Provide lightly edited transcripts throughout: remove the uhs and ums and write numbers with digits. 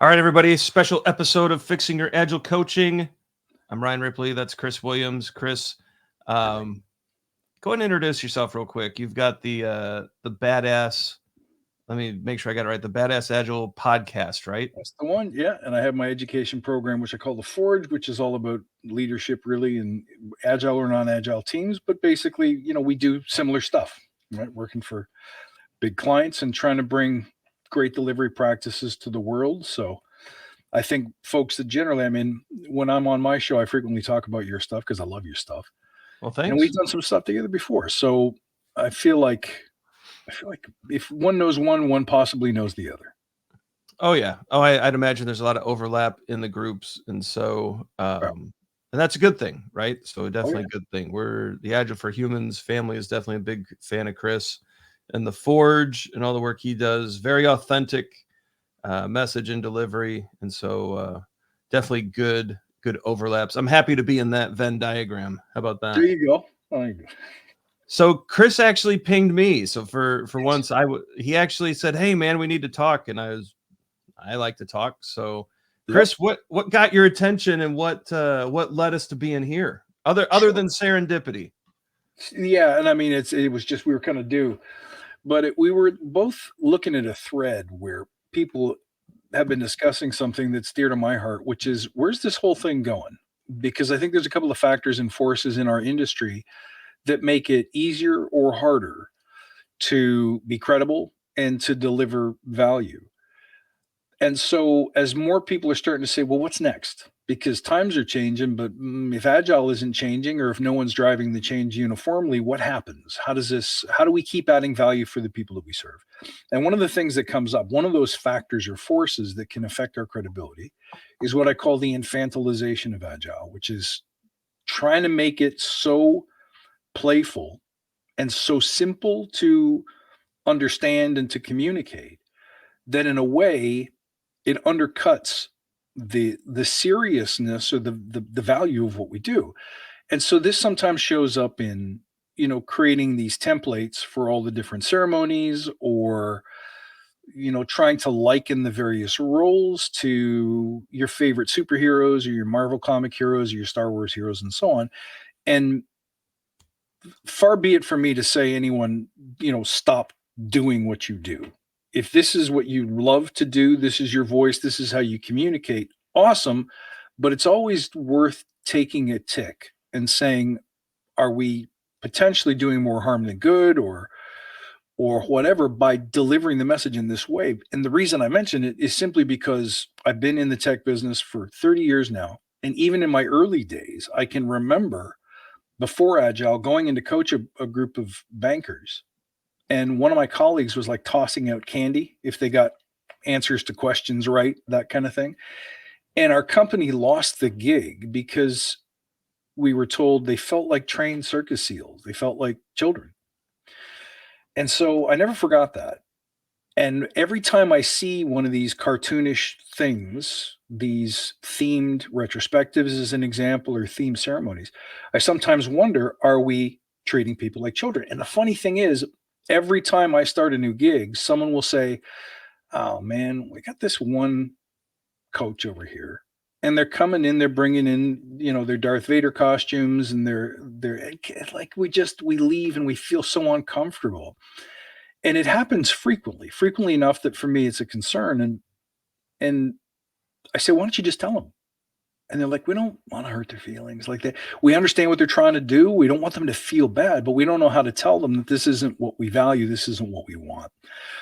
All right, everybody. Special episode of Fixing Your Agile Coaching. I'm Ryan Ripley. That's Chris Williams. Chris, go ahead and introduce yourself real quick. You've got the badass. Let me make sure I got it right. The Badass Agile podcast, right? That's the one. Yeah. And I have my education program, which I call the Forge, which is all about leadership, really, and agile or non-agile teams. But basically, we do similar stuff, right? Working for big clients and trying to bring great delivery practices to the world. So I think folks that generally, when I'm on my show, I frequently talk about your stuff because I love your stuff. Well, thanks. And we've done some stuff together before. So I feel like if one knows one possibly knows the other. Oh, yeah. Oh, I'd imagine there's a lot of overlap in the groups. And so, and that's a good thing, right? So definitely a good thing. We're the Agile for Humans family is definitely a big fan of Chris and the Forge and all the work he does. Very authentic message and delivery. And so definitely good overlaps. I'm happy to be in that Venn diagram. How about that? There you go. So Chris actually pinged me. So for once, he actually said, "Hey man, we need to talk." And I like to talk. So Chris, what got your attention and what led us to being here other than serendipity? Yeah. And it was just, we were kind of due, but we were both looking at a thread where people have been discussing something that's dear to my heart, which is, where's this whole thing going? Because I think there's a couple of factors and forces in our industry that make it easier or harder to be credible and to deliver value. And so as more people are starting to say, well, what's next? Because times are changing, but if Agile isn't changing, or if no one's driving the change uniformly, what happens? How do we keep adding value for the people that we serve? And one of the things that comes up, one of those factors or forces that can affect our credibility, is what I call the infantilization of Agile, which is trying to make it so playful and so simple to understand and to communicate that in a way it undercuts the seriousness or the value of what we do. And so this sometimes shows up in, creating these templates for all the different ceremonies, or, trying to liken the various roles to your favorite superheroes or your Marvel comic heroes or your Star Wars heroes and so on. And far be it from me to say anyone, stop doing what you do. If this is what you love to do, this is your voice, this is how you communicate, awesome. But it's always worth taking a tick and saying, are we potentially doing more harm than good, or whatever, by delivering the message in this way? And the reason I mention it is simply because I've been in the tech business for 30 years now. And even in my early days, I can remember before Agile going in to coach a group of bankers. And one of my colleagues was like tossing out candy if they got answers to questions right, that kind of thing. And our company lost the gig because we were told they felt like trained circus seals. They felt like children. And so I never forgot that. And every time I see one of these cartoonish things, these themed retrospectives as an example, or theme ceremonies, I sometimes wonder, are we treating people like children? And the funny thing is, every time I start a new gig, someone will say, oh man, we got this one coach over here, and they're coming in, they're bringing in, their Darth Vader costumes, and they're like, we leave and we feel so uncomfortable. And it happens frequently enough that for me, it's a concern. And I say, why don't you just tell them? And they're like, we don't want to hurt their feelings like that. We understand what they're trying to do. We don't want them to feel bad, but we don't know how to tell them that this isn't what we value. This isn't what we want.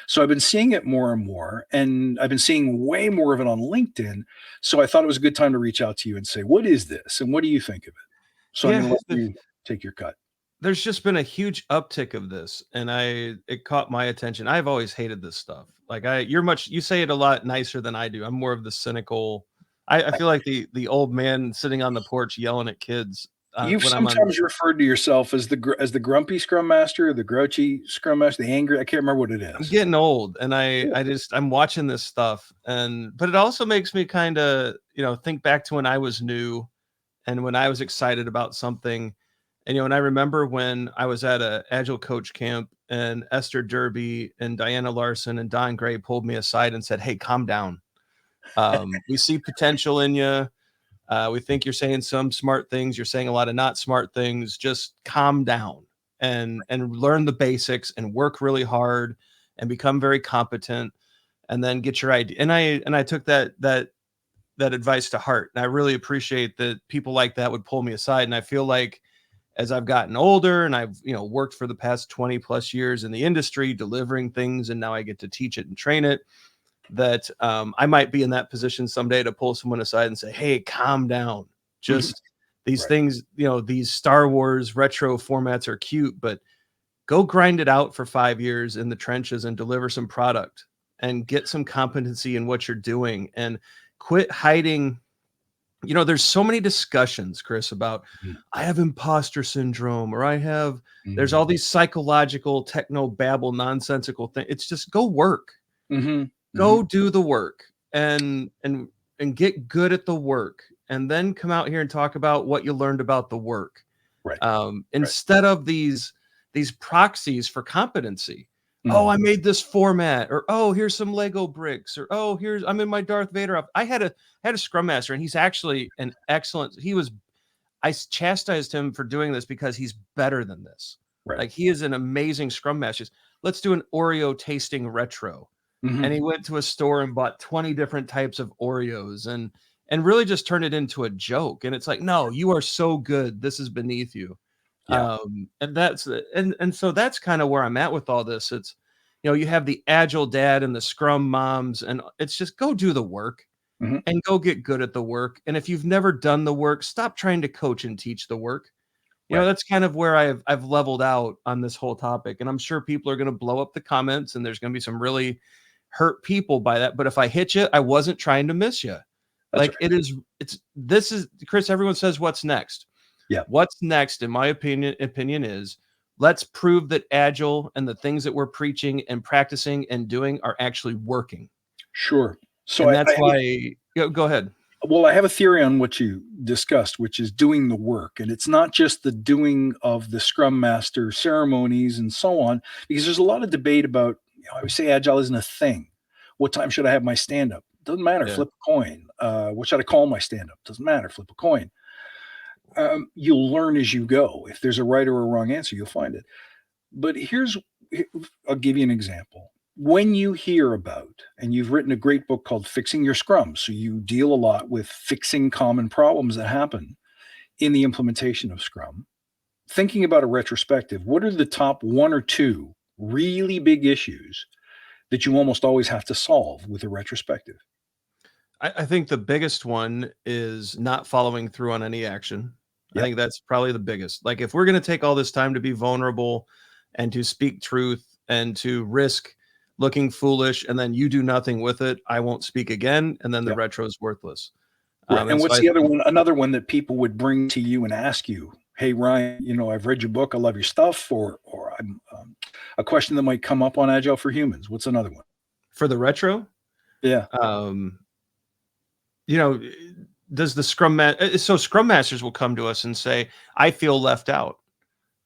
So I've been seeing it more and more, and I've been seeing way more of it on LinkedIn. So I thought it was a good time to reach out to you and say, what is this? And what do you think of it? So I'm going to let you take your cut. There's just been a huge uptick of this, and it caught my attention. I've always hated this stuff. Like you say it a lot nicer than I do. I'm more of the cynical. I feel like the old man sitting on the porch yelling at kids. You've sometimes referred to yourself as the grumpy scrum master, or the grouchy scrum master, the angry. I can't remember what it is. I'm getting old, and I'm watching this stuff, but it also makes me kind of think back to when I was new, and when I was excited about something. And, and I remember when I was at a Agile coach camp, and Esther Derby and Diana Larson and Don Gray pulled me aside and said, hey, calm down. We see potential in you. We think you're saying some smart things. You're saying a lot of not smart things. Just calm down and learn the basics and work really hard and become very competent, and then get your idea. And I took that advice to heart. And I really appreciate that people like that would pull me aside. And I feel like as I've gotten older and I've, worked for the past 20 plus years in the industry, delivering things, and now I get to teach it and train it, that I might be in that position someday to pull someone aside and say, hey, calm down. Mhm. Just these Right. things, these Star Wars retro formats are cute, but go grind it out for 5 years in the trenches and deliver some product and get some competency in what you're doing, and quit hiding. There's so many discussions, Chris, about Mhm. I have imposter syndrome, or there's all Mhm. these psychological techno babble nonsensical things. It's just go work. Mhm. Go Mhm. do the work and get good at the work, and then come out here and talk about what you learned about the work, Right. Right. instead of these proxies for competency. Oh, Mhm. I made this format, or oh, here's some Lego bricks, or oh, I'm in my Darth Vader outfit. I had a scrum master, and he's actually an excellent. I chastised him for doing this because he's better than this. Right. Like, he is an amazing scrum master. Let's do an Oreo tasting retro. And Mhm. he went to a store and bought 20 different types of Oreos, and really just turned it into a joke. And it's like, no, you are so good. This is beneath you. Yeah. And so that's kind of where I'm at with all this. It's, you have the agile dad and the scrum moms, and it's just go do the work Mhm. and go get good at the work. And if you've never done the work, stop trying to coach and teach the work. Right. That's kind of where I've leveled out on this whole topic. And I'm sure people are going to blow up the comments, and there's going to be some really hurt people by that. But if I hit you, I wasn't trying to miss you. That's Like, right. this is, Chris, everyone says what's next. Yeah. What's next, in my opinion is, let's prove that agile and the things that we're preaching and practicing and doing are actually working. Sure. So And I that's have a why, go ahead. well, I have a theory on what you discussed, which is doing the work. And it's not just the doing of the Scrum Master ceremonies and so on, because there's a lot of debate about, I always say Agile isn't a thing. What time should I have my stand up? Doesn't matter. Yeah. Flip a coin. What should I call my stand up? Doesn't matter. Flip a coin. You'll learn as you go. If there's a right or a wrong answer, you'll find it. But I'll give you an example. When you hear about, and you've written a great book called Fixing Your Scrum, so you deal a lot with fixing common problems that happen in the implementation of Scrum. Thinking about a retrospective, what are the top one or two really big issues that you almost always have to solve with a retrospective? I think the biggest one is not following through on any action. I Yep. think that's probably the biggest. Like, if we're going to take all this time to be vulnerable and to speak truth and to risk looking foolish, and then you do nothing with it, I won't speak again. And then the Yep. retro is worthless. Right. And And so what's I the other think one? Another one that people would bring to you and ask you, "Hey Ryan, I've read your book. I love your stuff." Or I'm a question that might come up on Agile for Humans. What's another one? for the retro, Yeah. um, you know, does the so scrum masters will come to us and say, I feel left out.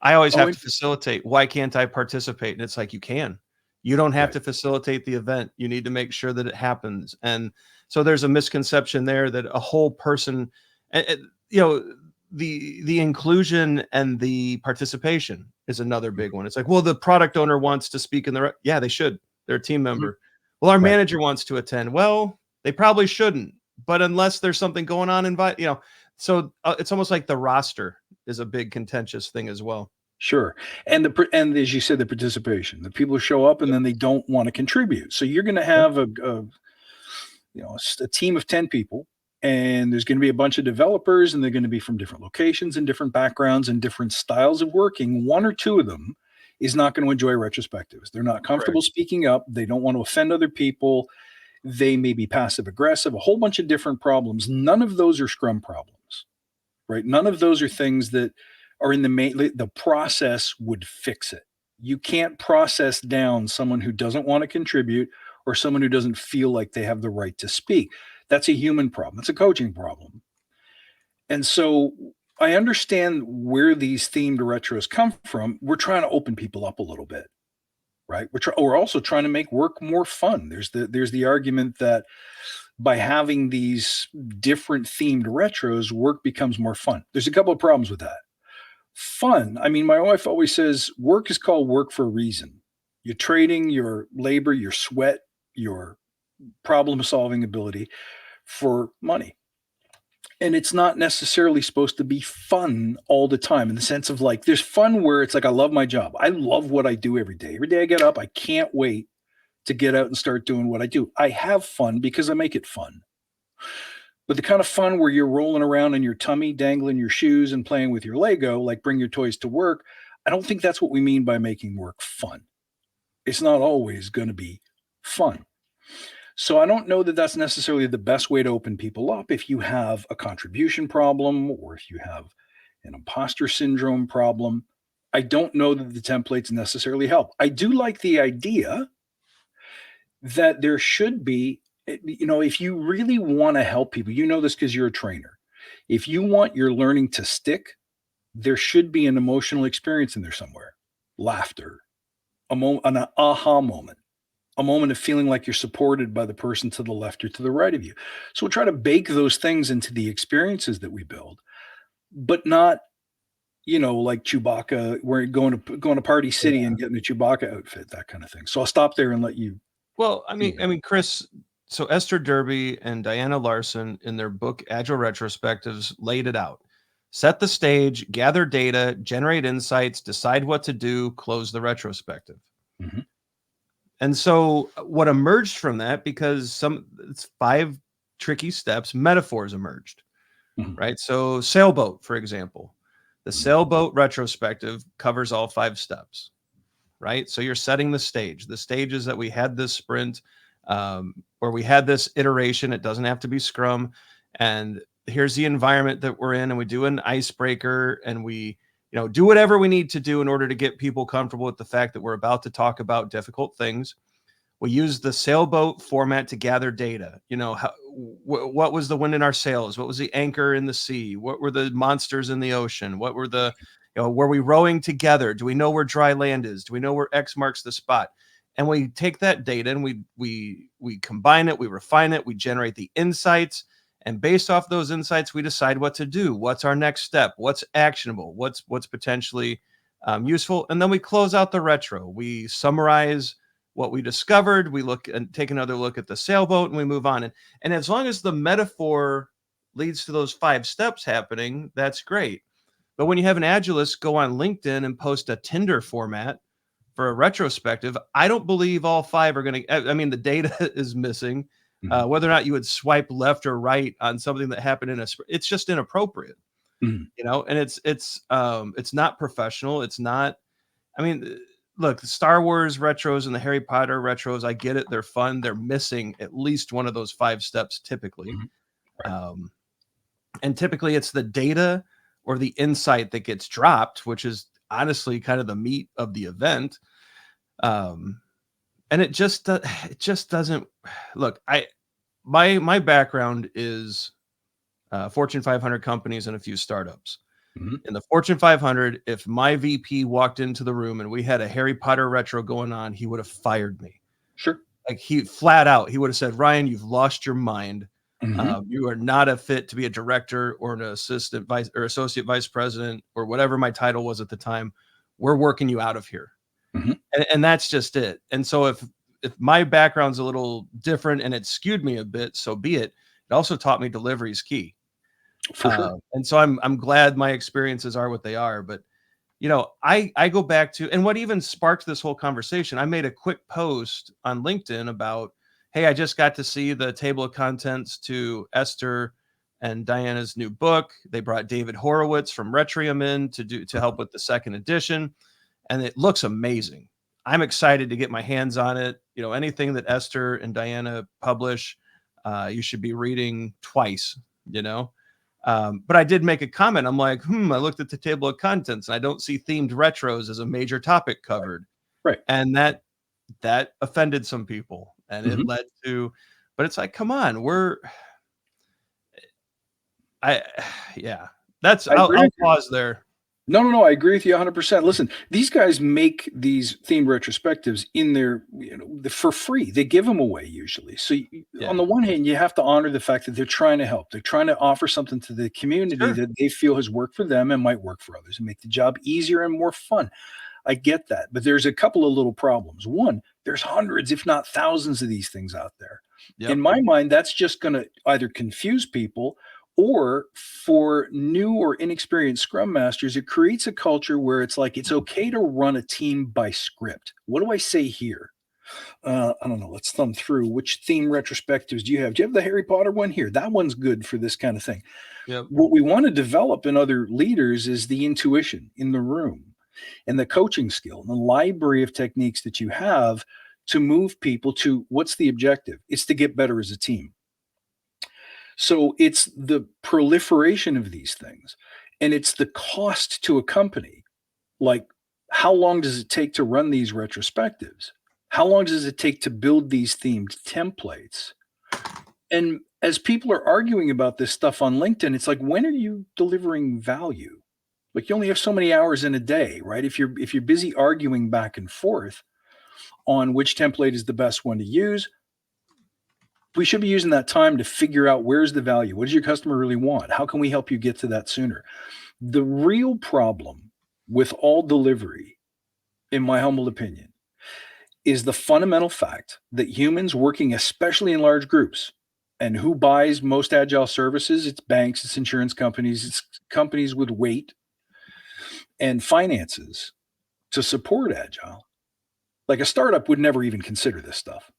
I always Oh, have to interesting. facilitate. Why can't I participate? And it's like, you can. You don't have Right. to facilitate the event. You need to make sure that it happens. And so there's a misconception there that a whole person, you know, the inclusion and the participation is another big one. It's like, well, the product owner wants to speak in yeah, they should. They're a team Mhm. member. Well, our Right. manager wants to attend. Well, they probably shouldn't. But unless there's something going on, so it's almost like the roster is a big contentious thing as well. Sure. And as you said, the participation, the people who show up and then they don't want to contribute. So you're going to Yep. have a team of 10 people, and there's going to be a bunch of developers, and they're going to be from different locations and different backgrounds and different styles of working. One or two of them is not going to enjoy retrospectives. They're not Correct. comfortable speaking up. They don't want to offend other people. They may be passive aggressive, a whole bunch of different problems. None of those are Scrum problems, right? None of those are things that are in the process would fix it. You can't process down someone who doesn't want to contribute or someone who doesn't feel like they have the right to speak. That's a human problem. It's a coaching problem. And so I understand where these themed retros come from. We're trying to open people up a little bit, right? We're also trying to make work more fun. There's the argument that by having these different themed retros, work becomes more fun. There's a couple of problems with that. Fun, I mean, my wife always says work is called work for a reason. You're trading your labor, your sweat, your problem solving ability for money. And it's not necessarily supposed to be fun all the time, in the sense of like, there's fun where it's like, I love my job. I love what I do every day. Every day I get up, I can't wait to get out and start doing what I do. I have fun because I make it fun. But the kind of fun where you're rolling around in your tummy, dangling your shoes and playing with your Lego, like bring your toys to work, I don't think that's what we mean by making work fun. It's not always going to be fun. So I don't know that that's necessarily the best way to open people up if you have a contribution problem or if you have an imposter syndrome problem. I don't know that the templates necessarily help. I do like the idea that there should be, if you really want to help people, you know this because you're a trainer. If you want your learning to stick, there should be an emotional experience in there somewhere. Laughter, an aha moment, a moment of feeling like you're supported by the person to the left or to the right of you. So we'll try to bake those things into the experiences that we build, but not, like Chewbacca, we're going to Party City Yeah. and getting a Chewbacca outfit, that kind of thing. So I'll stop there and let you. Well, Chris, so Esther Derby and Diana Larson in their book Agile Retrospectives laid it out. Set the stage, gather data, generate insights, decide what to do, close the retrospective. Mm-hmm. And so what emerged from that, because it's 5 tricky steps, metaphors emerged, Mm-hmm. right? So sailboat, for example, the sailboat retrospective covers all 5 steps, right? So you're setting the stage. The stage is that we had this sprint, where we had this iteration. It doesn't have to be Scrum. And here's the environment that we're in, and we do an icebreaker, and we do whatever we need to do in order to get people comfortable with the fact that we're about to talk about difficult things. We use the sailboat format to gather data. What was the wind in our sails? What was the anchor in the sea? What were the monsters in the ocean? What were were we rowing together? Do we know where dry land is? Do we know where X marks the spot? And we take that data and we combine it, we refine it, we generate the insights. And based off those insights, we decide what to do. What's our next step? What's actionable? What's potentially useful? And then we close out the retro. We summarize what we discovered. We look and take another look at the sailboat, and we move on. And as long as the metaphor leads to those 5 steps happening, that's great. But when you have an Agilist go on LinkedIn and post a Tinder format for a retrospective, I don't believe all 5 are going to, the data is missing. Mm-hmm. Whether or not you would swipe left or right on something that happened it's just inappropriate, Mm-hmm. and it's not professional. It's not, look, the Star Wars retros and the Harry Potter retros, I get it. They're fun. They're missing at least one of those 5 steps typically. Mm-hmm. Right. And typically it's the data or the insight that gets dropped, which is honestly kind of the meat of the event. And it just doesn't look. My background is Fortune 500 companies and a few startups. Mm-hmm. In the Fortune 500, if my VP walked into the room and we had a Harry Potter retro going on, he would have fired me. Sure. Like, he flat out, he would have said, "Ryan, you've lost your mind. Mm-hmm. You are not a fit to be a director or an assistant vice or associate vice president or whatever my title was at the time. We're working you out of here." Mm-hmm. And that's just it. And so if my background's a little different and it skewed me a bit, so be it. It also taught me delivery is key. For sure. And so I'm glad my experiences are what they are. But I go back to, and what even sparked this whole conversation, I made a quick post on LinkedIn about, hey, I just got to see the table of contents to Esther and Diana's new book. They brought David Horowitz from Retrium in to help with the 2nd edition, and it looks amazing. I'm excited to get my hands on it. Anything that Esther and Diana publish, you should be reading twice. But I did make a comment. I'm like, I looked at the table of contents and I don't see themed retros as a major topic covered. Right. And that offended some people, and Mm-hmm. it led to, but it's like, come on, yeah, I agree I'll with you. pause there. No, I agree with you 100%. Listen, these guys make these themed retrospectives in their, for free. They give them away usually. So on Yeah. the one hand, you have to honor the fact that they're trying to help. They're trying to offer something to the community Sure. that they feel has worked for them and might work for others and make the job easier and more fun. I get that. But there's a couple of little problems. One, there's hundreds, if not thousands of these things out there. In Yep. my mind, that's just going to either confuse people, or for new or inexperienced scrum masters, it creates a culture where it's like it's okay to run a team by script. What do I say here? I don't know. Let's thumb through. Which theme retrospectives do you have? Do you have the Harry Potter one here? That one's good for this kind of thing. Yep. What we want to develop in other leaders is the intuition in the room and the coaching skill and the library of techniques that you have to move people to what's the objective? It's to get better as a team. So it's the proliferation of these things, and it's the cost to a company. Like, how long does it take to run these retrospectives? How long does it take to build these themed templates? And as people are arguing about this stuff on LinkedIn, it's like, when are you delivering value? Like, you only have so many hours in a day, right? If you're busy arguing back and forth on which template is the best one to use, we should be using that time to figure out where's the value. What does your customer really want? How can we help you get to that sooner? The real problem with all delivery, in my humble opinion, is the fundamental fact that humans working, especially in large groups, and who buys most agile services? It's banks, it's insurance companies, it's companies with weight and finances to support agile. Like, a startup would never even consider this stuff.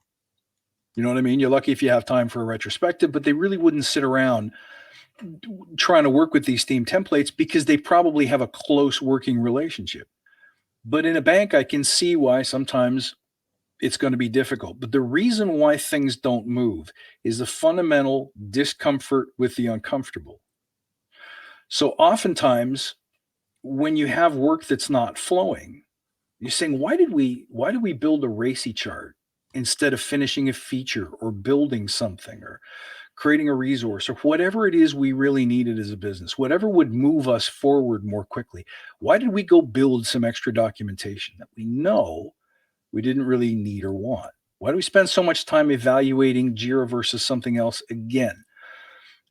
You know what I mean? You're lucky if you have time for a retrospective, but they really wouldn't sit around trying to work with these theme templates because they probably have a close working relationship. But in a bank, I can see why sometimes it's going to be difficult. But the reason why things don't move is the fundamental discomfort with the uncomfortable. So oftentimes, when you have work that's not flowing, you're saying, why did we build a RACI chart instead of finishing a feature or building something or creating a resource or whatever it is we really needed as a business, whatever would move us forward more quickly? Why did we go build some extra documentation that we know we didn't really need or want? Why do we spend so much time evaluating Jira versus something else again?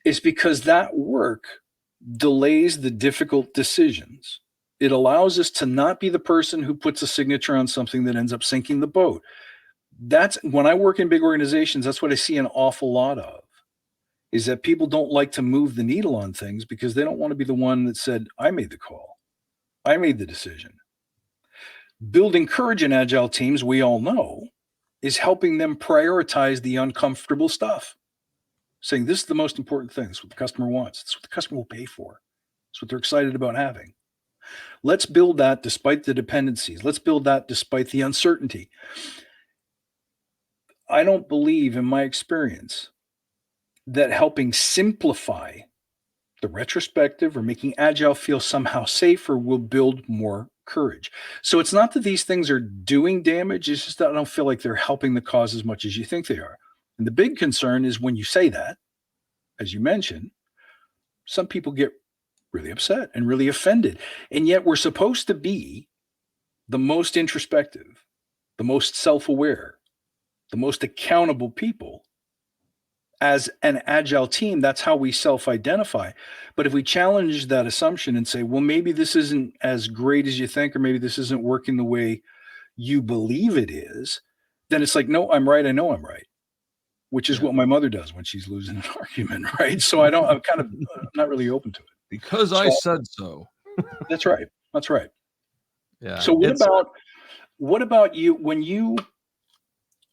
It's because that work delays the difficult decisions. It allows us to not be the person who puts a signature on something that ends up sinking the boat. That's when I work in big organizations, that's what I see an awful lot of, is that people don't like to move the needle on things because they don't want to be the one that said, I made the call. I made the decision. Building courage in agile teams, we all know, is helping them prioritize the uncomfortable stuff. Saying this is the most important thing. It's what the customer wants. It's what the customer will pay for. It's what they're excited about having. Let's build that despite the dependencies. Let's build that despite the uncertainty. I don't believe, in my experience, that helping simplify the retrospective or making agile feel somehow safer will build more courage. So it's not that these things are doing damage, it's just that I don't feel like they're helping the cause as much as you think they are. And the big concern is when you say that, as you mentioned, some people get really upset and really offended. And yet we're supposed to be the most introspective, the most self-aware, the most accountable people. As an agile team, that's how we self-identify. But if we challenge that assumption and say, well, maybe this isn't as great as you think, or maybe this isn't working the way you believe it is, then it's like, no, I'm right. I know I'm right, which is Yeah. what my mother does when she's losing an argument, right? So I'm kind of not really open to it. Because I So said so. that's right. That's right. Yeah. So what It's about you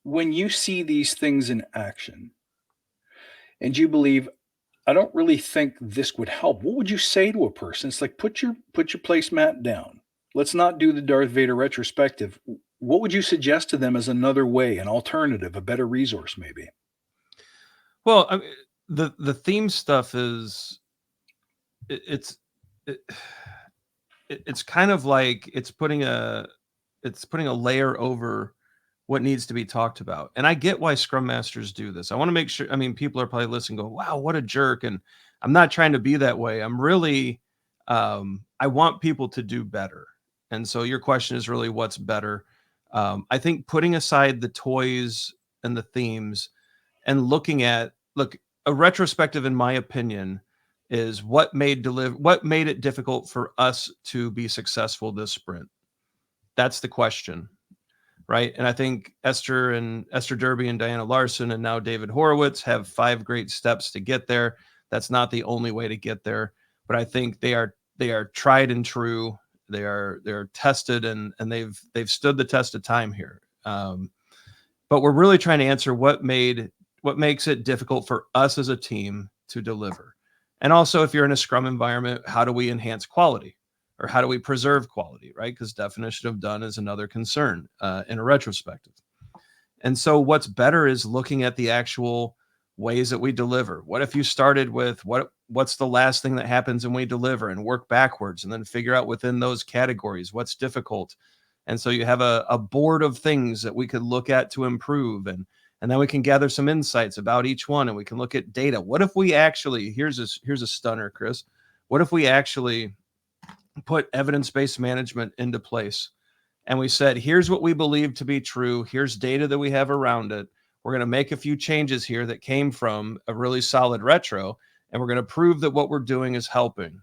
when you see these things in action and you believe, I don't really think this would help. What would you say to a person? It's like, put your placemat down. Let's not do the Darth Vader retrospective. What would you suggest to them as another way, an alternative, a better resource, maybe? well, I mean, the theme stuff is it, it's it, it's kind of like it's putting a layer over what needs to be talked about. And I get why scrum masters do this. I want to make sure, I mean, people are probably listening, go, wow, what a jerk. And I'm not trying to be that way. I'm really, I want people to do better. And so your question is really what's better. I think putting aside the toys and the themes and looking at, look, a retrospective, in my opinion, is what made it difficult for us to be successful this sprint. That's the question, right? And I think Esther Derby and Diana Larson and now David Horowitz have 5 great steps to get there. That's not the only way to get there, but I think they are tried and true. They're tested, and they've stood the test of time here. But we're really trying to answer what makes it difficult for us as a team to deliver. And also, if you're in a Scrum environment, how do we enhance quality, or how do we preserve quality, right? Because definition of done is another concern in a retrospective. And so what's better is looking at the actual ways that we deliver. What if you started with what's the last thing that happens when we deliver, and work backwards and then figure out within those categories what's difficult. And so you have a board of things that we could look at to improve, and then we can gather some insights about each one, and we can look at data. What if we actually, here's a stunner, Chris. What if we actually put evidence-based management into place, and we said, here's what we believe to be true. Here's data that we have around it. We're going to make a few changes here that came from a really solid retro, and we're going to prove that what we're doing is helping,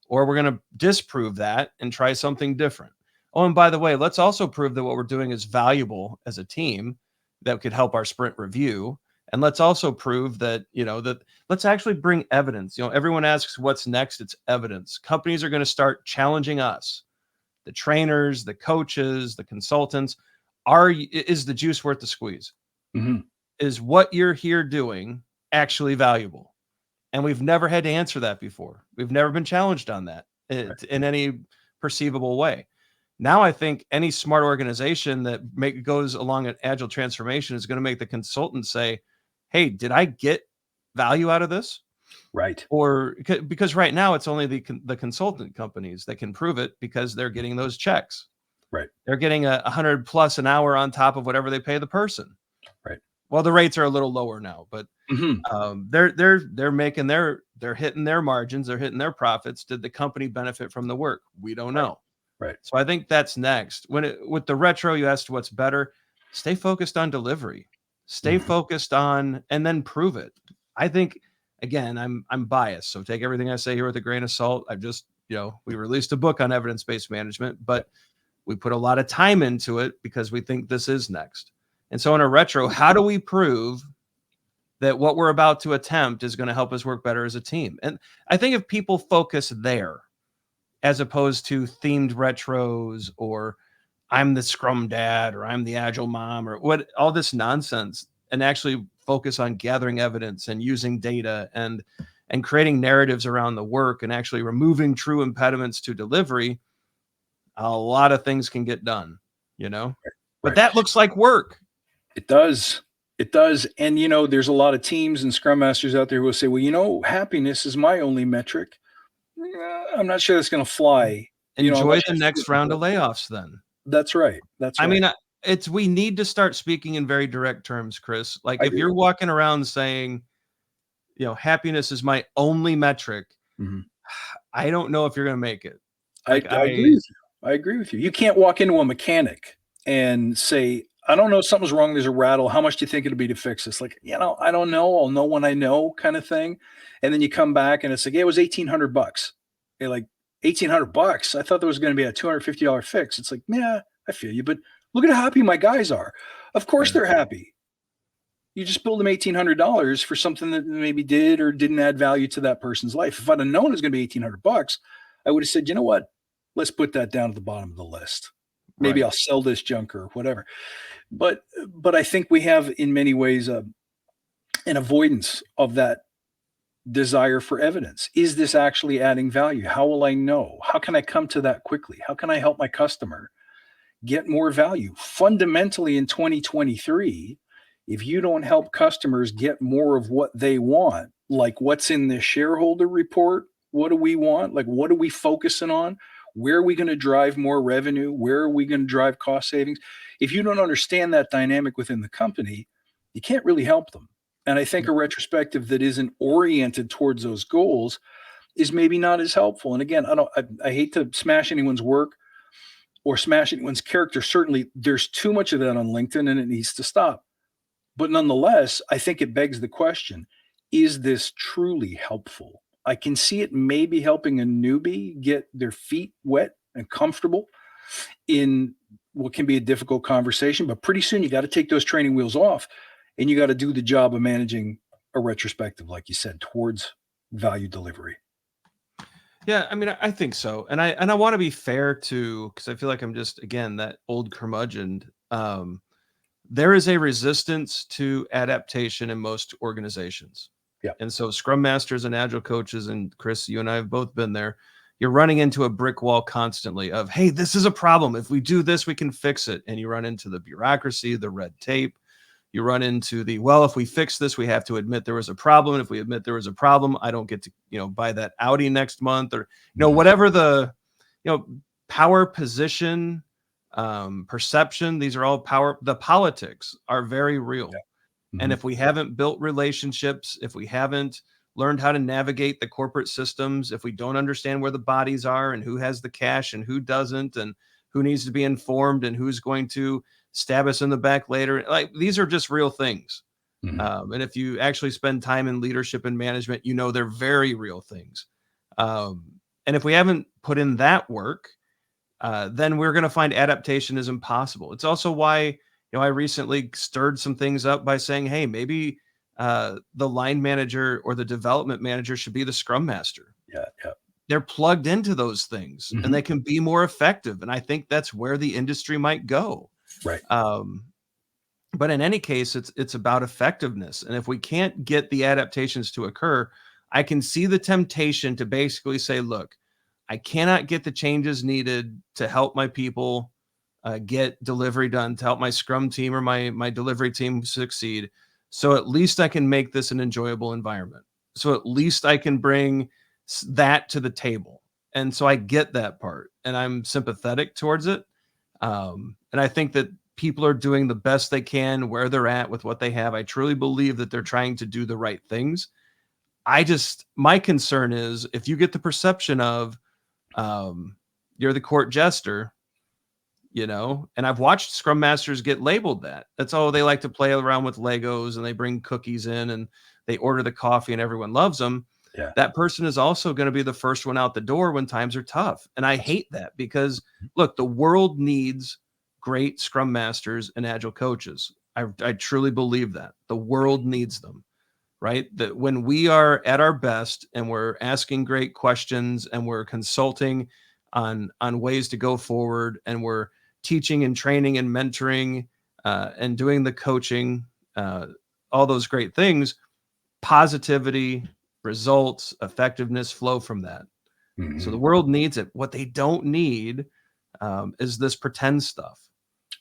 or we're going to disprove that and try something different. Oh, and by the way, let's also prove that what we're doing is valuable as a team that could help our sprint review. And let's also prove that, that let's actually bring evidence. Everyone asks what's next. It's evidence. Companies are going to start challenging us, the trainers, the coaches, the consultants. Is the juice worth the squeeze? Mm-hmm. Is what you're here doing actually valuable? And we've never had to answer that before. We've never been challenged on that in any perceivable way. Now I think any smart organization that goes along an agile transformation is going to make the consultant say, hey, did I get value out of this? Right. Or because right now it's only the consultant companies that can prove it, because they're getting those checks. Right. They're getting $100+ an hour on top of whatever they pay the person. Right. Well, the rates are a little lower now, but they're making they're hitting their margins, they're hitting their profits. Did the company benefit from the work? We don't know. Right. So I think that's next. With the retro, you asked what's better. Stay focused on delivery. Stay focused on, and then prove it. I think, again, I'm biased, so take everything I say here with a grain of salt. I've just, we released a book on evidence-based management, but we put a lot of time into it because we think this is next. And so in a retro, how do we prove that what we're about to attempt is going to help us work better as a team? And I think if people focus there, as opposed to themed retros, or I'm the Scrum dad, or I'm the Agile mom, or what, all this nonsense, and actually focus on gathering evidence and using data and creating narratives around the work and actually removing true impediments to delivery, a lot of things can get done, but that looks like work. It does. It does. And, there's a lot of teams and Scrum Masters out there who will say, well, happiness is my only metric. I'm not sure that's going to fly. Enjoy the next round of layoffs then. That's right. That's right. I mean, we need to start speaking in very direct terms, Chris. Like if you're walking around saying, happiness is my only metric, I don't know if you're going to make it. Like, I agree with you. I agree with you. You can't walk into a mechanic and say, I don't know, something's wrong. There's a rattle. How much do you think it'll be to fix this? Like, I don't know. I'll know when I know, kind of thing. And then you come back and it's like, yeah, it was $1,800. You're like, $1,800? I thought there was going to be a $250 fix. It's like, yeah, I feel you, but look at how happy my guys are. Of course they're happy. You just billed them $1,800 for something that maybe did or didn't add value to that person's life. If I'd have known it was going to be $1,800, I would have said, you know what? Let's put that down at the bottom of the list. Maybe I'll sell this junk or whatever. But I think we have in many ways an avoidance of that desire for evidence. Is this actually adding value? How will I know? How can I come to that quickly? How can I help my customer get more value? Fundamentally in 2023, if you don't help customers get more of what they want, like what's in the shareholder report, what do we want? Like, what are we focusing on? Where are we going to drive more revenue? Where are we going to drive cost savings? If you don't understand that dynamic within the company, you can't really help them. And I think a retrospective that isn't oriented towards those goals is maybe not as helpful. And again, I hate to smash anyone's work or smash anyone's character. Certainly, there's too much of that on LinkedIn, and it needs to stop. But nonetheless, I think it begs the question, is this truly helpful? I can see it maybe helping a newbie get their feet wet and comfortable in what can be a difficult conversation, but pretty soon you got to take those training wheels off and you got to do the job of managing a retrospective, like you said, towards value delivery. Yeah, I mean, I think so, and I want to be fair to, because I feel like I'm just again that old curmudgeon. There is a resistance to adaptation in most organizations, Yeah. and so Scrum Masters and Agile coaches, and Chris, you and I have both been there. You're running into a brick wall constantly of, hey, this is a problem. If we do this, we can fix it, and you run into the bureaucracy, the red tape. You run into the, well, if we fix this, we have to admit there was a problem. And if we admit there was a problem, I don't get to, buy that Audi next month, or, whatever the, power position, perception, these are all power. The politics are very real. Yeah. And if we haven't built relationships, if we haven't learned how to navigate the corporate systems, if we don't understand where the bodies are and who has the cash and who doesn't, and who needs to be informed and who's going to stab us in the back later, like these are just real things. And if you actually spend time in leadership and management, they're very real things. And if we haven't put in that work, then we're going to find adaptation is impossible. It's also why, I recently stirred some things up by saying, hey, maybe the line manager or the development manager should be the scrum master. Yeah. They're plugged into those things and they can be more effective. And I think that's where the industry might go. Right. But in any case, it's about effectiveness. And if we can't get the adaptations to occur, I can see the temptation to basically say, look, I cannot get the changes needed to help my people get delivery done, to help my scrum team or my delivery team succeed. So at least I can make this an enjoyable environment. So at least I can bring that to the table. And so I get that part and I'm sympathetic towards it. And I think that people are doing the best they can where they're at with what they have. I truly believe that they're trying to do the right things. My concern is if you get the perception of you're the court jester, and I've watched scrum masters get labeled that. That's all, they like to play around with Legos and they bring cookies in and they order the coffee and everyone loves them. Yeah. That person is also going to be the first one out the door when times are tough. And I hate that because look, the world needs great scrum masters and agile coaches. I truly believe that the world needs them, right? That when we are at our best and we're asking great questions and we're consulting on ways to go forward and we're teaching and training and mentoring and doing the coaching, all those great things, positivity, results, effectiveness flow from that. So the world needs it. What they don't need is this pretend stuff.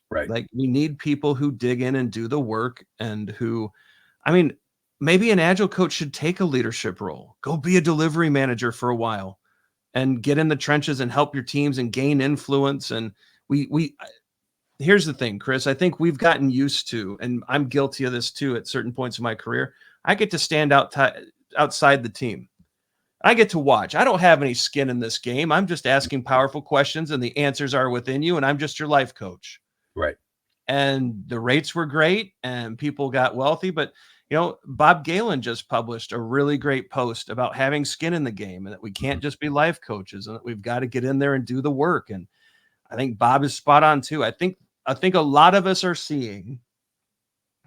Right. Like we need people who dig in and do the work and who, maybe an agile coach should take a leadership role, go be a delivery manager for a while and get in the trenches and help your teams and gain influence. And here's the thing, Chris, I think we've gotten used to, and I'm guilty of this too, at certain points in my career, I get to stand outside the team. I get to watch. I don't have any skin in this game. I'm just asking powerful questions and the answers are within you. And I'm just your life coach. Right. And the rates were great and people got wealthy. But, Bob Galen just published a really great post about having skin in the game and that we can't just be life coaches and that we've got to get in there and do the work. And I think Bob is spot on too. I think a lot of us are seeing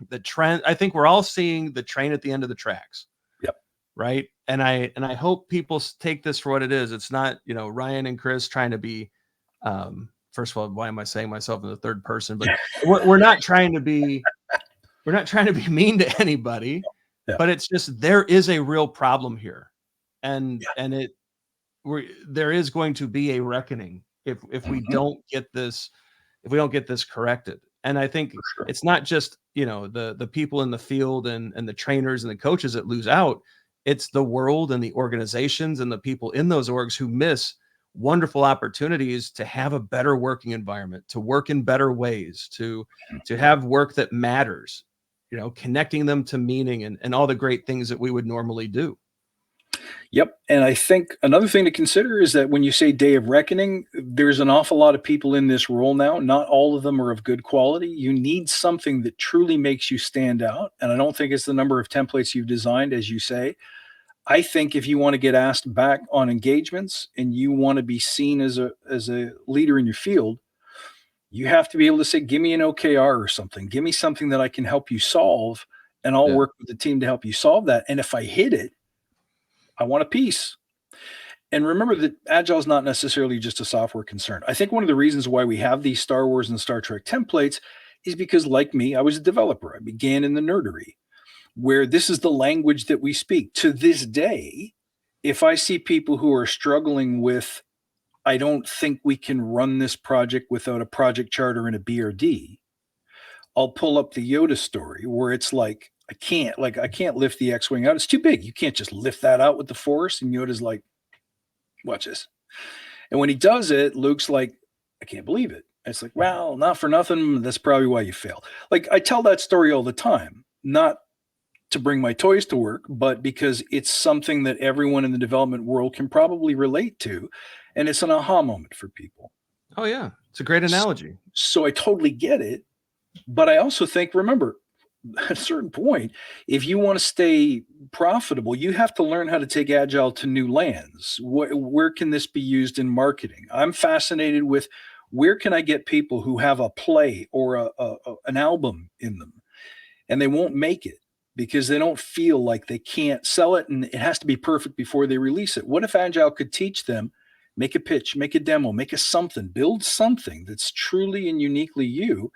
the trend. I think we're all seeing the train at the end of the tracks. Yep. Right. And I hope people take this for what it is. It's not, Ryan and Chris trying to be, first of all, why am I saying myself in the third person? But we're not trying to be mean to anybody, but it's just, there is a real problem here. And there is going to be a reckoning if we don't get this, corrected. And I think it's not just, the people in the field and the trainers and the coaches that lose out. It's the world and the organizations and the people in those orgs who miss wonderful opportunities to have a better working environment, to work in better ways, to have work that matters, connecting them to meaning and all the great things that we would normally do. Yep. And I think another thing to consider is that when you say day of reckoning, there's an awful lot of people in this role now. Not all of them are of good quality. You need something that truly makes you stand out. And I don't think it's the number of templates you've designed, as you say. I think if you want to get asked back on engagements and you want to be seen as a leader in your field, you have to be able to say, give me an OKR or something. Give me something that I can help you solve, and I'll Yeah. work with the team to help you solve that. And if I hit it, I want a piece. And remember that Agile is not necessarily just a software concern. I think one of the reasons why we have these Star Wars and Star Trek templates is because, like me, I was a developer. I began in the nerdery, where this is the language that we speak. To this day, if I see people who are struggling with, I don't think we can run this project without a project charter and a BRD, I'll pull up the Yoda story where it's like, I can't lift the X-Wing out. It's too big. You can't just lift that out with the Force. And Yoda's like, watch this. And when he does it, Luke's like, I can't believe it. And it's like, well, not for nothing. That's probably why you fail. Like, I tell that story all the time, not to bring my toys to work, but because it's something that everyone in the development world can probably relate to. And it's an aha moment for people. Oh yeah, it's a great analogy. So I totally get it. But I also think, remember, at a certain point, if you want to stay profitable, you have to learn how to take Agile to new lands. Where can this be used in marketing? I'm fascinated with where can I get people who have a play or an album in them, and they won't make it because they don't feel like they can't sell it, and it has to be perfect before they release it. What if Agile could teach them, make a pitch, make a demo, make a something, build something that's truly and uniquely you,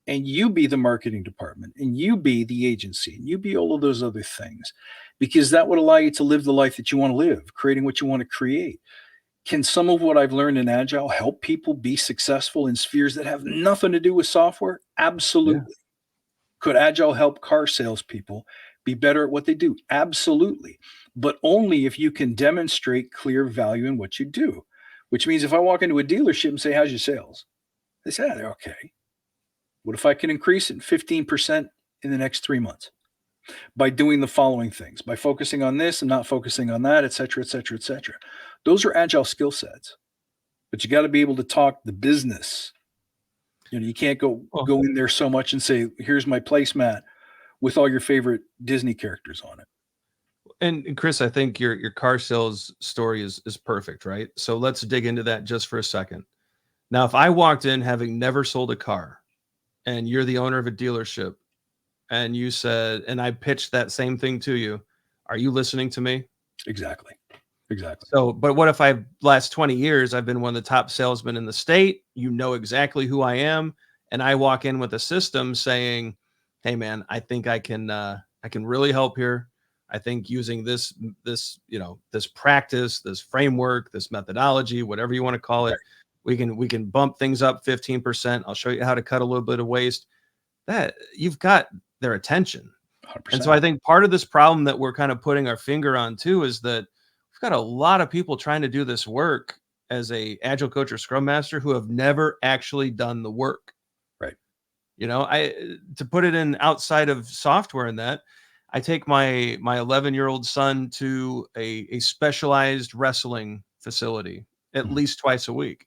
and you be the marketing department, and you be the agency, and you be all of those other things, because that would allow you to live the life that you want to live, creating what you want to create. Can some of what I've learned in Agile help people be successful in spheres that have nothing to do with software? Yeah. Absolutely. Could Agile help car salespeople be better at what they do? Absolutely. But only if you can demonstrate clear value in what you do, which means if I walk into a dealership and say, how's your sales? They say, they're okay. What if I can increase it 15% in the next 3 months by doing the following things, by focusing on this and not focusing on that, et cetera, et cetera, et cetera. Those are Agile skill sets, but you got to be able to talk the business. You can't go in there so much and say, here's my placemat with all your favorite Disney characters on it. And Chris, I think your car sales story is perfect, right? So let's dig into that just for a second. Now, if I walked in having never sold a car, and you're the owner of a dealership, and you said, and I pitched that same thing to you, are you listening to me? Exactly. So, but what if last 20 years, I've been one of the top salesmen in the state, you know exactly who I am, and I walk in with a system saying, hey man, I think I can really help here. I think using this practice, this framework, this methodology, whatever you want to call it, right, we can bump things up 15%. I'll show you how to cut a little bit of waste. That you've got their attention. 100%. And so I think part of this problem that we're kind of putting our finger on too is that we've got a lot of people trying to do this work as a Agile coach or Scrum Master who have never actually done the work. Right. To put it in outside of software and that, I take my 11-year-old son to a specialized wrestling facility at least twice a week.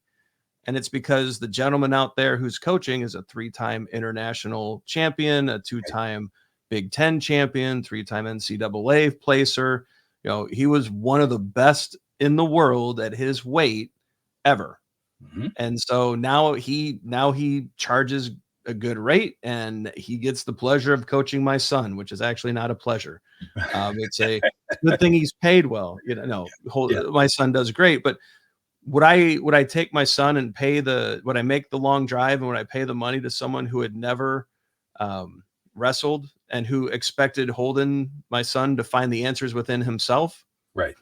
And it's because the gentleman out there who's coaching is a 3-time international champion, a 2-time Big Ten champion, 3-time NCAA placer. He was one of the best in the world at his weight ever. Mm-hmm. And so now he charges a good rate, and he gets the pleasure of coaching my son, which is actually not a pleasure. It's a good thing he's paid well. My son does great, but would I take my son and would I make the long drive and would I pay the money to someone who had never wrestled and who expected Holden, my son, to find the answers within himself? Right.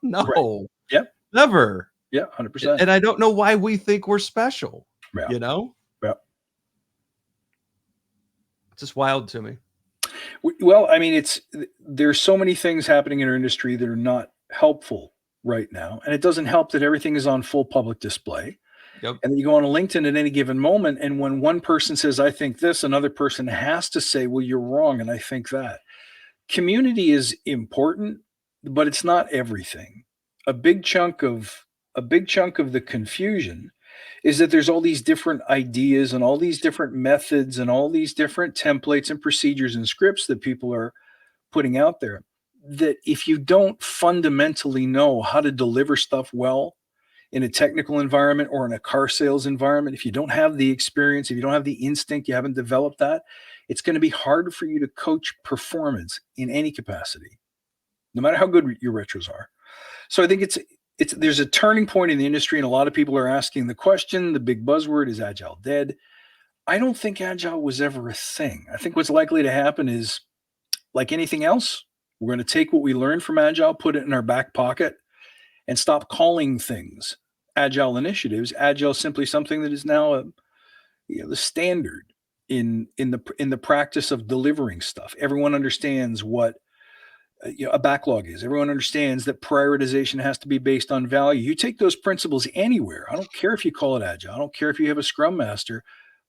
No. Right. Yep. Never. Yeah, 100%. And I don't know why we think we're special. Yeah. Yeah. It's just wild to me. Well, I mean, there's so many things happening in our industry that are not helpful right now. And it doesn't help that everything is on full public display. Yep. And you go on a LinkedIn at any given moment, and when one person says, I think this, another person has to say, well, you're wrong, and I think that. Community is important, but it's not everything. A big chunk of the confusion is that there's all these different ideas and all these different methods and all these different templates and procedures and scripts that people are putting out there, that if you don't fundamentally know how to deliver stuff well in a technical environment or in a car sales environment, if you don't have the experience, if you don't have the instinct, you haven't developed that, it's going to be hard for you to coach performance in any capacity, no matter how good your retros are. So I think it's there's a turning point in the industry, and a lot of people are asking the question. The big buzzword is Agile dead. I don't think Agile was ever a thing. I think what's likely to happen is, like anything else, we're going to take what we learned from Agile, put it in our back pocket, and stop calling things Agile initiatives. Agile is simply something that is now the standard in the practice of delivering stuff. Everyone understands what a backlog is. Everyone understands that prioritization has to be based on value. You take those principles anywhere. I don't care if you call it Agile. I don't care if you have a Scrum Master.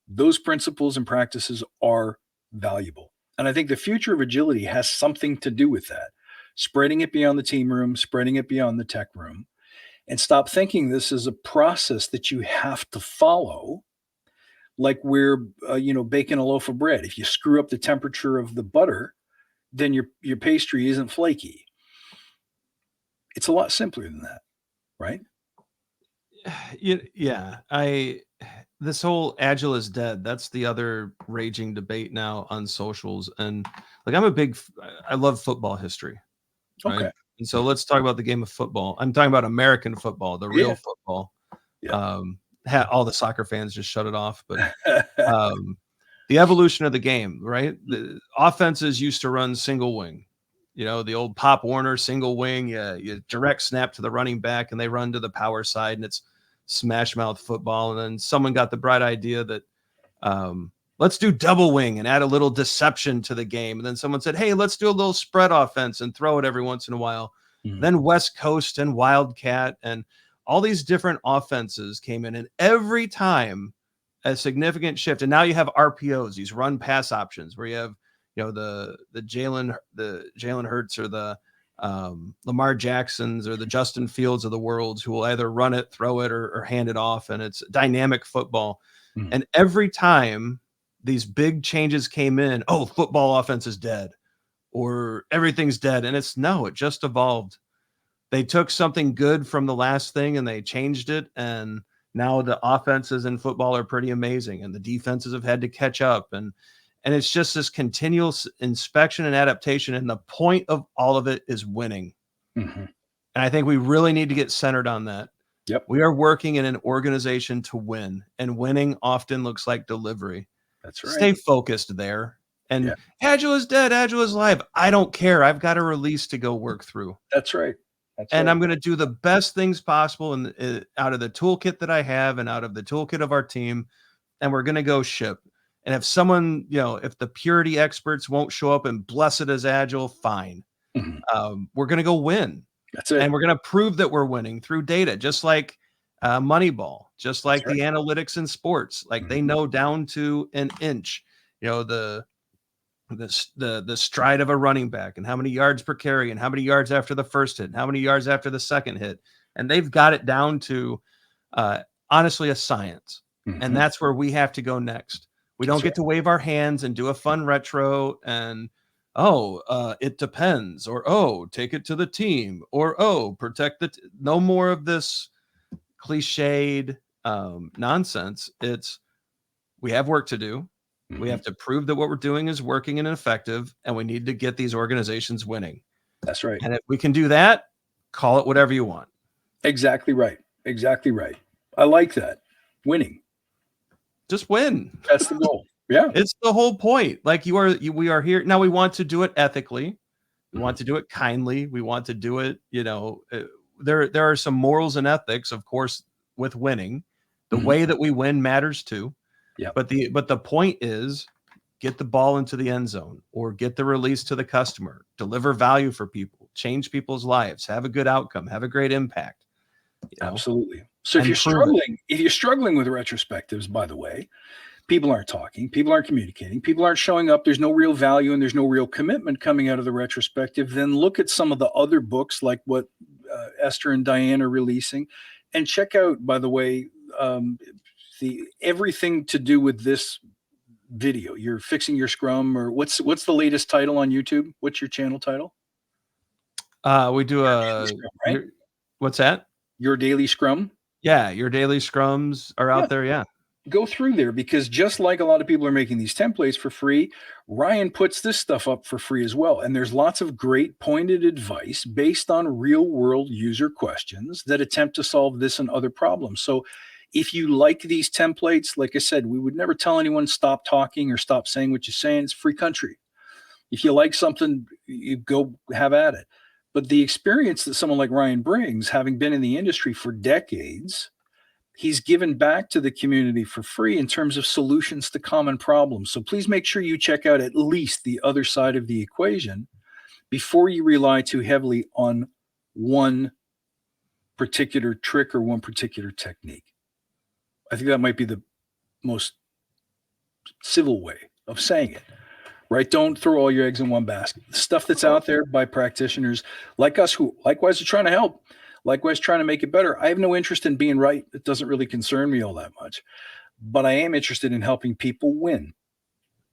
Those principles and practices are valuable. And I think the future of agility has something to do with that. Spreading it beyond the team room, spreading it beyond the tech room, and stop thinking this is a process that you have to follow like we're baking a loaf of bread. If you screw up the temperature of the butter, then your pastry isn't flaky. It's a lot simpler than that, right? Yeah, this whole Agile is dead. That's the other raging debate now on socials. And like, I love football history, right? Okay. And so let's talk about the game of football. I'm talking about American football, the real football. Yeah. All the soccer fans just shut it off, but the evolution of the game, right? The offenses used to run single wing, the old Pop Warner single wing. You direct snap to the running back and they run to the power side, and it's smash mouth football. And then someone got the bright idea that let's do double wing and add a little deception to the game. And then someone said, hey, let's do a little spread offense and throw it every once in a while. Then West Coast and Wildcat and all these different offenses came in, and every time a significant shift. And now you have RPOs, these run pass options, where you have the Jalen Hurts or the Lamar Jacksons or the Justin Fields of the world, who will either run it, throw it, or hand it off, and it's dynamic football. And every time these big changes came in, football offense is dead, or everything's dead, and it just evolved. They took something good from the last thing and they changed it, and now the offenses in football are pretty amazing, and the defenses have had to catch up, and it's just this continuous inspection and adaptation, and the point of all of it is winning. And I think we really need to get centered on that. Yep. We are working in an organization to win, and winning often looks like delivery. That's right. Stay focused there. And Agile is dead, Agile is live. I don't care. I've got a release to go work through. That's right. And I'm going to do the best things possible out of the toolkit that I have and out of the toolkit of our team. And we're going to go ship. And if someone, if the purity experts won't show up and bless it as Agile, fine. We're going to go win. That's it. And we're going to prove that we're winning through data, just like Moneyball, just like the analytics in sports. Like they know down to an inch, the stride of a running back and how many yards per carry and how many yards after the first hit and how many yards after the second hit. And they've got it down to honestly a science. And that's where we have to go next. We don't get to wave our hands and do a fun retro and it depends, or take it to the team, or protect no more of this cliched nonsense. It's we have work to do. We have to prove that what we're doing is working and effective, and we need to get these organizations winning. That's right. And if we can do that, call it whatever you want. Exactly right. Exactly right. I like that. Winning. Just win. That's the goal. Yeah. It's the whole point. Like we are here. Now we want to do it ethically. We want to do it kindly. We want to do it, there are some morals and ethics, of course, with winning. The way that we win matters too. Yeah. But the point is, get the ball into the end zone, or get the release to the customer, deliver value for people, change people's lives, have a good outcome, have a great impact. Absolutely. So if you're struggling with retrospectives, by the way, people aren't talking, people aren't communicating, people aren't showing up, there's no real value and there's no real commitment coming out of the retrospective, then look at some of the other books like what Esther and Diane are releasing, and check out, by the way, the everything to do with this video. You're fixing your Scrum, or what's the latest title on YouTube? What's your channel title? We do Scrum, right? What's that? Your Daily Scrum. Yeah, your daily scrums are out there. Yeah. Go through there, because just like a lot of people are making these templates for free, Ryan puts this stuff up for free as well. And there's lots of great pointed advice based on real world user questions that attempt to solve this and other problems. So if you like these templates, like I said, we would never tell anyone stop talking or stop saying what you're saying. It's a free country. If you like something, you go have at it. But the experience that someone like Ryan brings, having been in the industry for decades, he's given back to the community for free in terms of solutions to common problems. So please make sure you check out at least the other side of the equation before you rely too heavily on one particular trick or one particular technique. I think that might be the most civil way of saying it, right? Don't throw all your eggs in one basket. The stuff that's out there by practitioners like us, who likewise are trying to help, likewise trying to make it better. I have no interest in being right. It doesn't really concern me all that much, but I am interested in helping people win.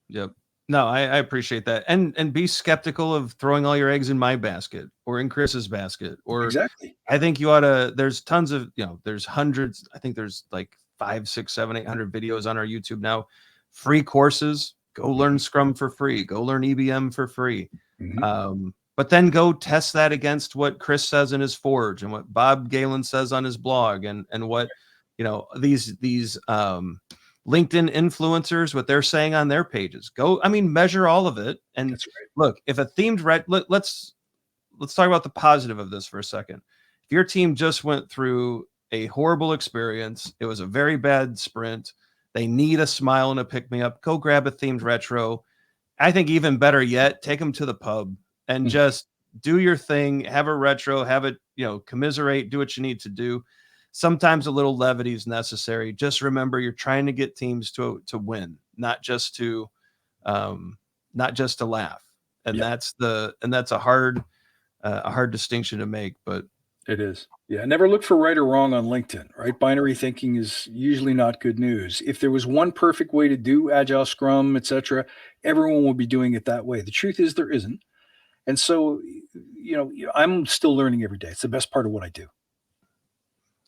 Yep. No, I appreciate that. And be skeptical of throwing all your eggs in my basket or in Chris's basket. Or Exactly. I think you ought to, there's tons of, there's hundreds, I think there's like 5, 6, 7, 800 videos on our YouTube now, free courses. Go learn Scrum for free. Go learn EBM for free. But then go test that against what Chris says in his Forge and what Bob Galen says on his blog, and what, these LinkedIn influencers, what they're saying on their pages. Measure all of it. And That's right. Look, if a themed let's talk about the positive of this for a second. If your team just went through a horrible experience, it was a very bad sprint, they need a smile and a pick-me-up, go grab a themed retro. I think even better yet, take them to the pub and just do your thing, have a retro, have it, commiserate, do what you need to do. Sometimes a little levity is necessary. Just remember, you're trying to get teams to win, not just to laugh. And that's a hard distinction to make, but it is. Yeah. Never look for right or wrong on LinkedIn, right? Binary thinking is usually not good news. If there was one perfect way to do Agile, Scrum, etc., everyone would be doing it that way. The truth is there isn't. And so, I'm still learning every day. It's the best part of what I do.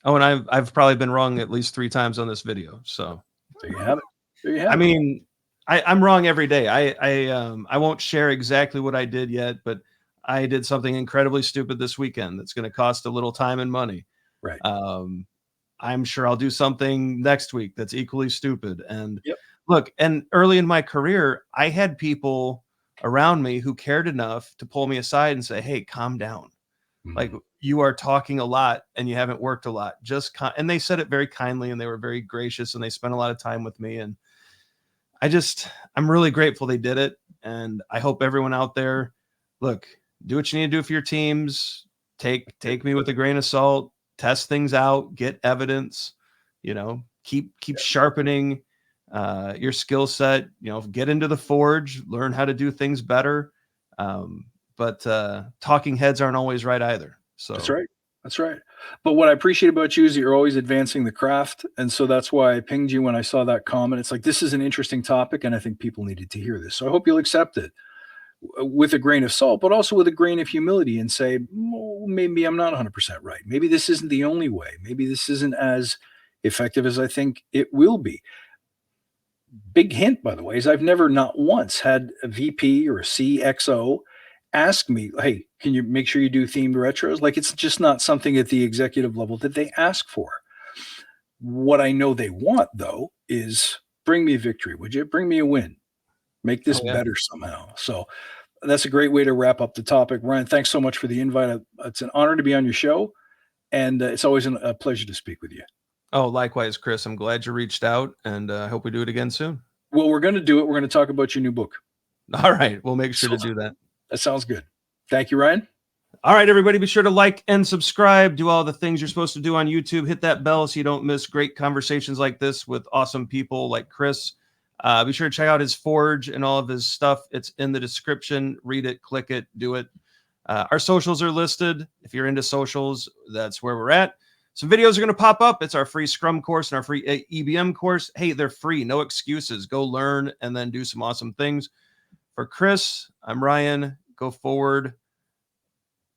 Oh, and I've probably been wrong at least 3 times on this video. So there you have it. I'm wrong every day. I won't share exactly what I did yet, but I did something incredibly stupid this weekend that's going to cost a little time and money. Right. I'm sure I'll do something next week that's equally stupid. And look, and early in my career, I had people around me who cared enough to pull me aside and say, "Hey, calm down. Like, you are talking a lot and you haven't worked a lot. And they said it very kindly, and they were very gracious, and they spent a lot of time with me. And I'm really grateful they did it. And I hope everyone out there, look, do what you need to do for your teams. Take me with a grain of salt, test things out, get evidence, keep sharpening your skill set, get into the Forge, learn how to do things better. But talking heads aren't always right either. So That's right. But what I appreciate about you is that you're always advancing the craft. And so that's why I pinged you when I saw that comment. It's like, this is an interesting topic, and I think people needed to hear this. So I hope you'll accept it with a grain of salt, but also with a grain of humility, and say, oh, maybe I'm not 100% right. Maybe this isn't the only way. Maybe this isn't as effective as I think it will be. Big hint, by the way, is I've never, not once, had a VP or a CXO ask me, "Hey, can you make sure you do themed retros?" Like, it's just not something at the executive level that they ask for. What I know they want, though, is bring me a victory. Would you bring me a win? Make this better somehow. So that's a great way to wrap up the topic. Ryan, thanks so much for the invite. It's an honor to be on your show, and it's always a pleasure to speak with you. Oh, likewise, Chris. I'm glad you reached out, and I hope we do it again soon. Well, we're going to do it. We're going to talk about your new book. All right. We'll make sure to do that. That sounds good. Thank you, Ryan. All right, everybody, be sure to like and subscribe. Do all the things you're supposed to do on YouTube. Hit that bell so you don't miss great conversations like this with awesome people like Chris. Be sure to check out his Forge and all of his stuff. It's in the description. Read it, click it, do it. Our socials are listed. If you're into socials, that's where we're at. Some videos are going to pop up. It's our free Scrum course and our free EBM course. Hey, they're free. No excuses. Go learn and then do some awesome things. For Chris, I'm Ryan. Go forward.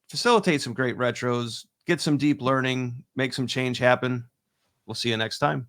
Facilitate some great retros. Get some deep learning. Make some change happen. We'll see you next time.